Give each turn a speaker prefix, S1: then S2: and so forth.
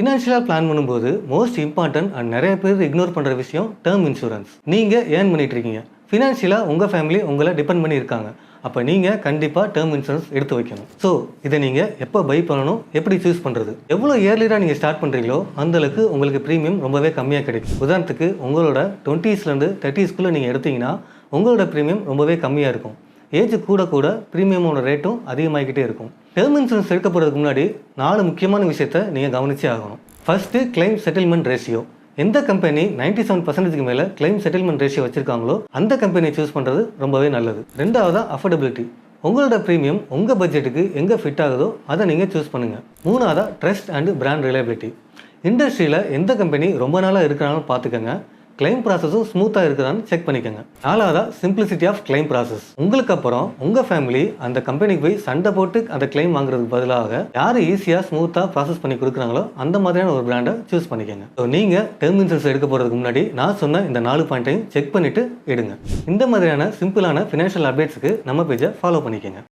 S1: ஃபினான்ஷியலாக பிளான் பண்ணும்போது most important and நிறைய பேர் இக்னோர் பண்ணுற விஷயம் டேர்ம் இன்சூரன்ஸ். நீங்கள் ஏர்ன் பண்ணிட்டு இருக்கீங்க, ஃபினான்ஷியலாக உங்கள் ஃபேமிலி உங்களை டிபெண்ட் பண்ணி இருக்காங்க. அப்போ நீங்கள் கண்டிப்பாக டேர்ம் இன்சூரன்ஸ் எடுத்து வைக்கணும். ஸோ இதை நீங்கள் எப்போ பை பண்ணணும், எப்படி சூஸ் பண்ணுறது, எவ்வளோ இயர்லியாக நீங்கள் ஸ்டார்ட் பண்ணுறீங்களோ அந்தளவுக்கு உங்களுக்கு ப்ரீமியம் ரொம்பவே கம்மியாக கிடைக்கும். உதாரணத்துக்கு உங்களோட 20ஸ்லேருந்து 30ஸ்க்குள்ளே நீங்கள் எடுத்தீங்கன்னா உங்களோட ப்ரீமியம் ரொம்பவே கம்மியாக இருக்கும். ஏஜ் கூட கூட ப்ரீமியமோட ரேட்டும் அதிகமாகிக்கிட்டே இருக்கும். டேர்ம் இன்சூரன்ஸ் எடுக்க போகிறதுக்கு முன்னாடி 4 முக்கியமான விஷயத்தை நீங்கள் கவனிச்சே ஆகணும். First claim settlement ratio. எந்த கம்பெனி 97% மேலே கிளைம் செட்டில்மெண்ட் ரேஷியோ வச்சிருக்காங்களோ அந்த கம்பெனியை சூஸ் பண்ணுறது ரொம்பவே நல்லது. ரெண்டாவதாக அஃபோர்டபிலிட்டி. உங்களோட ப்ரீமியம் உங்கள் பட்ஜெட்டுக்கு எங்கே ஃபிட் ஆகுதோ அதை நீங்கள் சூஸ் பண்ணுங்கள். மூணாவதாக ட்ரஸ்ட் அண்ட் பிராண்ட் ரிலையபிலிட்டி. இண்டஸ்ட்ரியில் எந்த கம்பெனி ரொம்ப நாளாக இருக்கிறாங்கன்னு பார்த்துக்கங்க. கிளைம் ப்ராசஸும் ஸ்மூத்தாக இருக்குதான்னு செக் பண்ணிக்கோங்க. நாலாவதா சிம்பிளிசிட்டி ஆஃப் கிளைம் ப்ராசஸ். உங்களுக்கு அப்புறம் உங்கள் ஃபேமிலி அந்த கம்பெனிக்கு போய் சண்டை போட்டு அந்த கிளைம் வாங்குறதுக்கு பதிலாக யார் ஈஸியாக ஸ்மூத்தாக ப்ராசஸ் பண்ணி கொடுக்குறாங்களோ அந்த மாதிரியான ஒரு பிராண்டை சூஸ் பண்ணிக்கோங்க. ஸோ நீங்கள் டேர்ம் இன்சூரன்ஸ் எடுக்க போகிறதுக்கு முன்னாடி நான் சொன்ன இந்த 4 பாயிண்ட்டையும் செக் பண்ணிவிட்டு எடுங்க. இந்த மாதிரியான சிம்பிளான ஃபினான்ஷியல் அப்டேட்ஸுக்கு நம்ம பேஜை ஃபாலோ பண்ணிக்கோங்க.